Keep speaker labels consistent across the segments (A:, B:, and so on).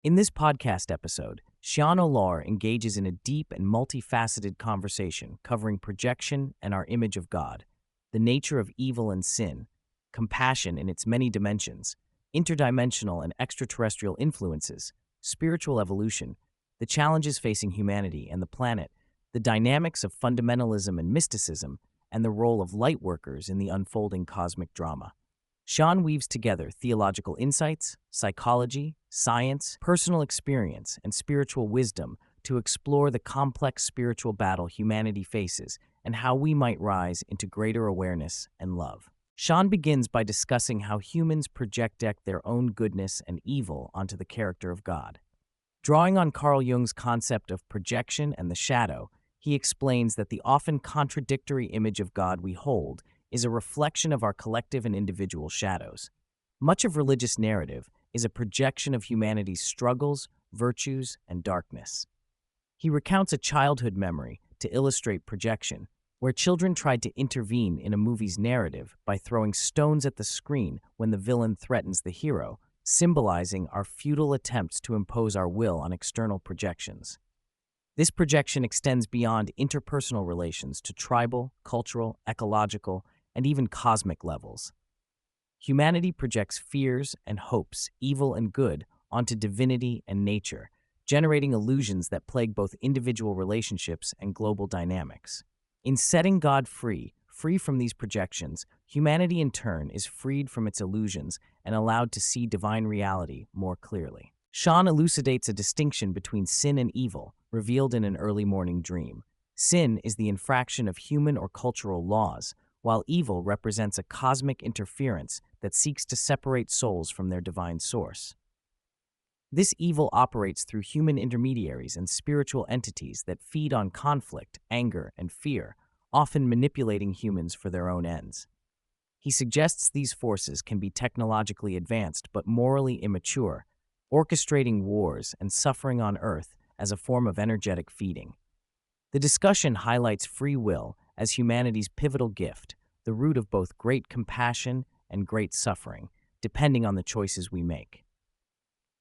A: In this podcast episode, Seán ÓLaoire engages in a deep and multifaceted conversation covering projection and our image of God, the nature of evil and sin, compassion in its many dimensions, interdimensional and extraterrestrial influences, spiritual evolution, the challenges facing humanity and the planet, the dynamics of fundamentalism and mysticism, and the role of lightworkers in the unfolding cosmic drama. Seán weaves together theological insights, psychology, science, personal experience, and spiritual wisdom to explore the complex spiritual battle humanity faces and how we might rise into greater awareness and love. Seán begins by discussing how humans project their own goodness and evil onto the character of God. Drawing on Carl Jung's concept of projection and the shadow, he explains that the often contradictory image of God we hold is a reflection of our collective and individual shadows. Much of religious narrative is a projection of humanity's struggles, virtues, and darkness. He recounts a childhood memory to illustrate projection, where children tried to intervene in a movie's narrative by throwing stones at the screen when the villain threatens the hero, symbolizing our futile attempts to impose our will on external projections. This projection extends beyond interpersonal relations to tribal, cultural, ecological, and even cosmic levels. Humanity projects fears and hopes, evil and good, onto divinity and nature, generating illusions that plague both individual relationships and global dynamics. In setting God free from these projections, humanity in turn is freed from its illusions and allowed to see divine reality more clearly. Seán elucidates a distinction between sin and evil, revealed in an early morning dream. Sin is the infraction of human or cultural laws, while evil represents a cosmic interference that seeks to separate souls from their divine source. This evil operates through human intermediaries and spiritual entities that feed on conflict, anger, and fear, often manipulating humans for their own ends. He suggests these forces can be technologically advanced but morally immature, orchestrating wars and suffering on Earth as a form of energetic feeding. The discussion highlights free will as humanity's pivotal gift, the root of both great compassion and great suffering, depending on the choices we make.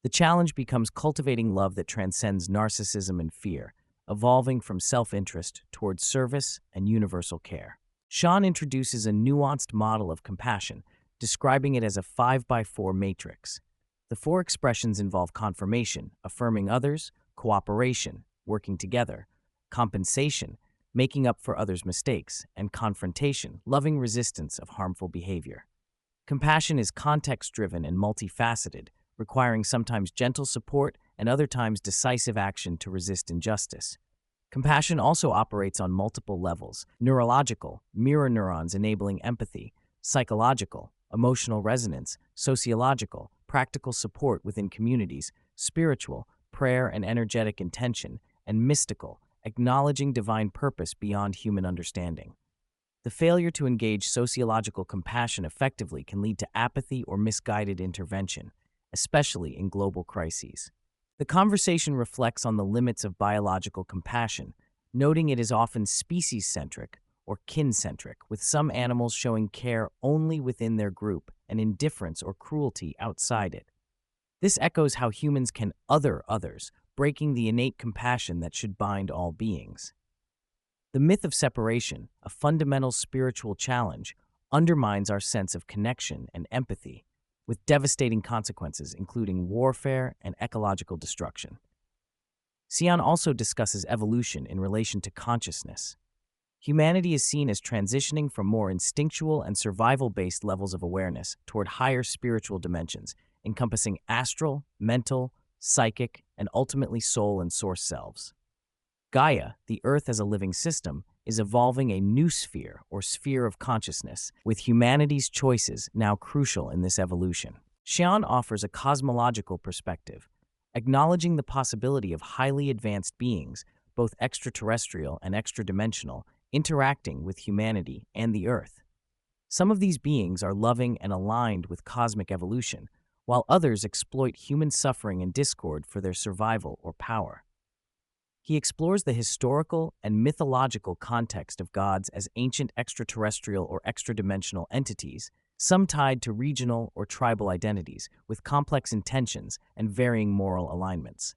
A: The challenge becomes cultivating love that transcends narcissism and fear, evolving from self-interest towards service and universal care. Seán introduces a nuanced model of compassion, describing it as a 5x4 matrix. The four expressions involve confirmation, affirming others, cooperation, working together, compensation, making up for others' mistakes, and confrontation, loving resistance of harmful behavior. Compassion is context-driven and multifaceted, requiring sometimes gentle support and other times decisive action to resist injustice. Compassion also operates on multiple levels: neurological, mirror neurons enabling empathy; psychological, emotional resonance; sociological, practical support within communities; spiritual, prayer and energetic intention; and mystical, acknowledging divine purpose beyond human understanding. The failure to engage sociological compassion effectively can lead to apathy or misguided intervention, especially in global crises. The conversation reflects on the limits of biological compassion, noting it is often species-centric or kin-centric, with some animals showing care only within their group and indifference or cruelty outside it. This echoes how humans can other others, breaking the innate compassion that should bind all beings. The myth of separation, a fundamental spiritual challenge, undermines our sense of connection and empathy, with devastating consequences including warfare and ecological destruction. Seán also discusses evolution in relation to consciousness. Humanity is seen as transitioning from more instinctual and survival-based levels of awareness toward higher spiritual dimensions, encompassing astral, mental, psychic, and ultimately soul and source selves. Gaia, the Earth as a living system, is evolving a new sphere or sphere of consciousness, with humanity's choices now crucial in this evolution. Seán offers a cosmological perspective, acknowledging the possibility of highly advanced beings, both extraterrestrial and extradimensional, interacting with humanity and the Earth. Some of these beings are loving and aligned with cosmic evolution, while others exploit human suffering and discord for their survival or power. He explores the historical and mythological context of gods as ancient extraterrestrial or extradimensional entities, some tied to regional or tribal identities with complex intentions and varying moral alignments.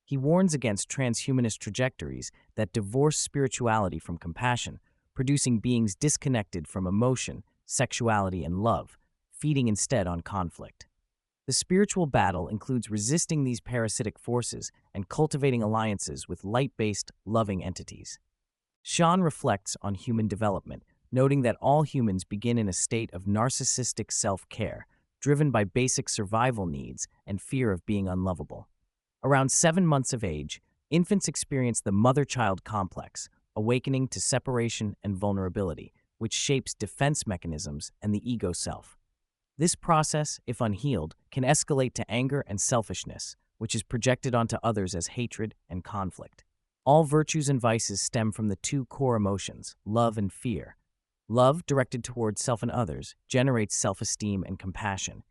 A: He warns against transhumanist trajectories that divorce spirituality from compassion, producing beings disconnected from emotion, sexuality, and love, feeding instead on conflict. The spiritual battle includes resisting these parasitic forces and cultivating alliances with light-based, loving entities. Seán reflects on human development, noting that all humans begin in a state of narcissistic self-care, driven by basic survival needs and fear of being unlovable. Around 7 months of age, infants experience the mother-child complex, awakening to separation and vulnerability, which shapes defense mechanisms and the ego self. This process, if unhealed, can escalate to anger and selfishness, which is projected onto others as hatred and conflict. All virtues and vices stem from the two core emotions, love and fear. Love, directed towards self and others, generates self-esteem and compassion.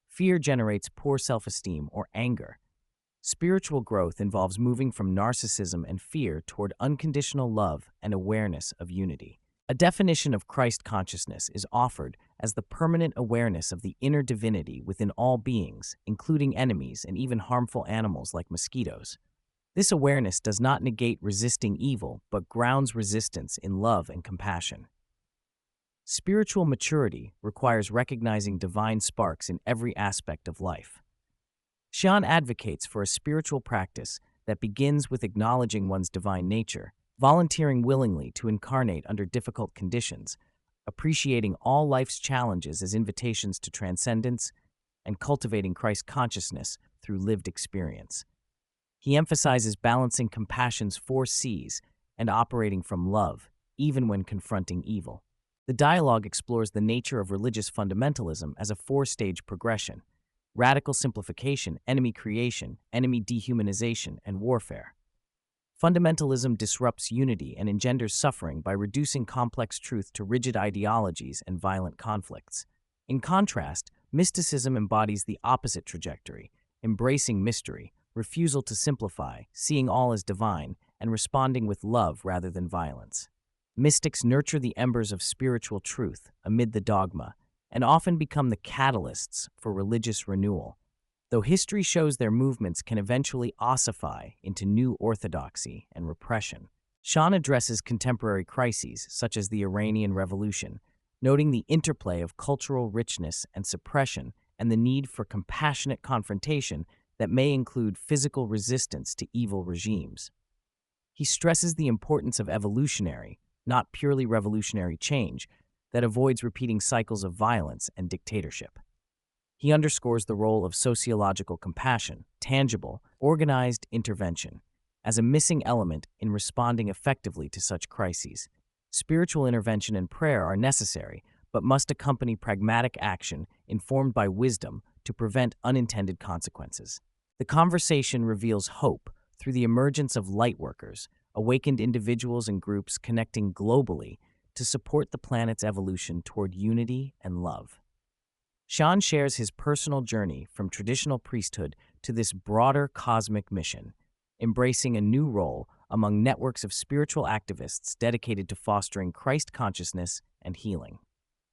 A: Fear generates poor self-esteem or anger. Spiritual growth involves moving from narcissism and fear toward unconditional love and awareness of unity. A definition of Christ consciousness is offered as the permanent awareness of the inner divinity within all beings, including enemies and even harmful animals like mosquitoes. This awareness does not negate resisting evil, but grounds resistance in love and compassion. Spiritual maturity requires recognizing divine sparks in every aspect of life. Seán advocates for a spiritual practice that begins with acknowledging one's divine nature, volunteering willingly to incarnate under difficult conditions, appreciating all life's challenges as invitations to transcendence, and cultivating Christ consciousness through lived experience. He emphasizes balancing compassion's 4 C's and operating from love, even when confronting evil. The dialogue explores the nature of religious fundamentalism as a 4-stage progression: radical simplification, enemy creation, enemy dehumanization, and warfare. Fundamentalism disrupts unity and engenders suffering by reducing complex truth to rigid ideologies and violent conflicts. In contrast, mysticism embodies the opposite trajectory, embracing mystery, refusal to simplify, seeing all as divine, and responding with love rather than violence. Mystics nurture the embers of spiritual truth amid the dogma, and often become the catalysts for religious renewal, though history shows their movements can eventually ossify into new orthodoxy and repression. Seán addresses contemporary crises such as the Iranian Revolution, noting the interplay of cultural richness and suppression and the need for compassionate confrontation that may include physical resistance to evil regimes. He stresses the importance of evolutionary, not purely revolutionary change that avoids repeating cycles of violence and dictatorship. He underscores the role of sociological compassion, tangible, organized intervention, as a missing element in responding effectively to such crises. Spiritual intervention and prayer are necessary, but must accompany pragmatic action informed by wisdom to prevent unintended consequences. The conversation reveals hope through the emergence of Lightworkers, awakened individuals and groups connecting globally to support the planet's evolution toward unity and love. Seán shares his personal journey from traditional priesthood to this broader cosmic mission, embracing a new role among networks of spiritual activists dedicated to fostering Christ consciousness and healing.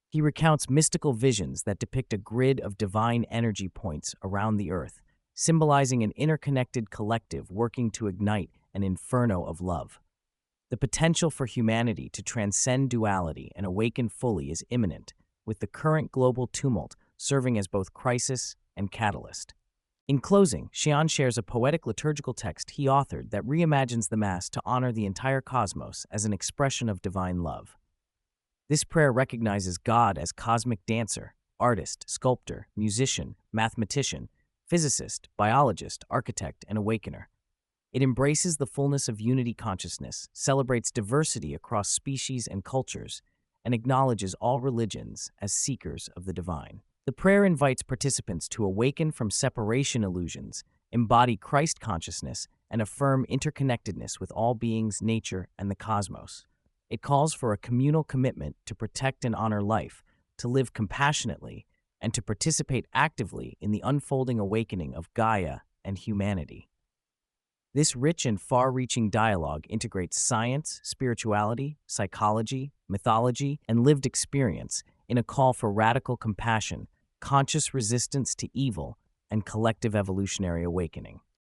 A: He recounts mystical visions that depict a grid of divine energy points around the earth, symbolizing an interconnected collective working to ignite an inferno of love. The potential for humanity to transcend duality and awaken fully is imminent, with the current global tumult serving as both crisis and catalyst. In closing, Seán shares a poetic liturgical text he authored that reimagines the Mass to honor the entire cosmos as an expression of divine love. This prayer recognizes God as cosmic dancer, artist, sculptor, musician, mathematician, physicist, biologist, architect, and awakener. It embraces the fullness of unity consciousness, celebrates diversity across species and cultures, and acknowledges all religions as seekers of the divine. The prayer invites participants to awaken from separation illusions, embody Christ consciousness, and affirm interconnectedness with all beings, nature, and the cosmos. It calls for a communal commitment to protect and honor life, to live compassionately, and to participate actively in the unfolding awakening of Gaia and humanity. This rich and far-reaching dialogue integrates science, spirituality, psychology, mythology, and lived experience, in a call for radical compassion, conscious resistance to evil, and collective evolutionary awakening.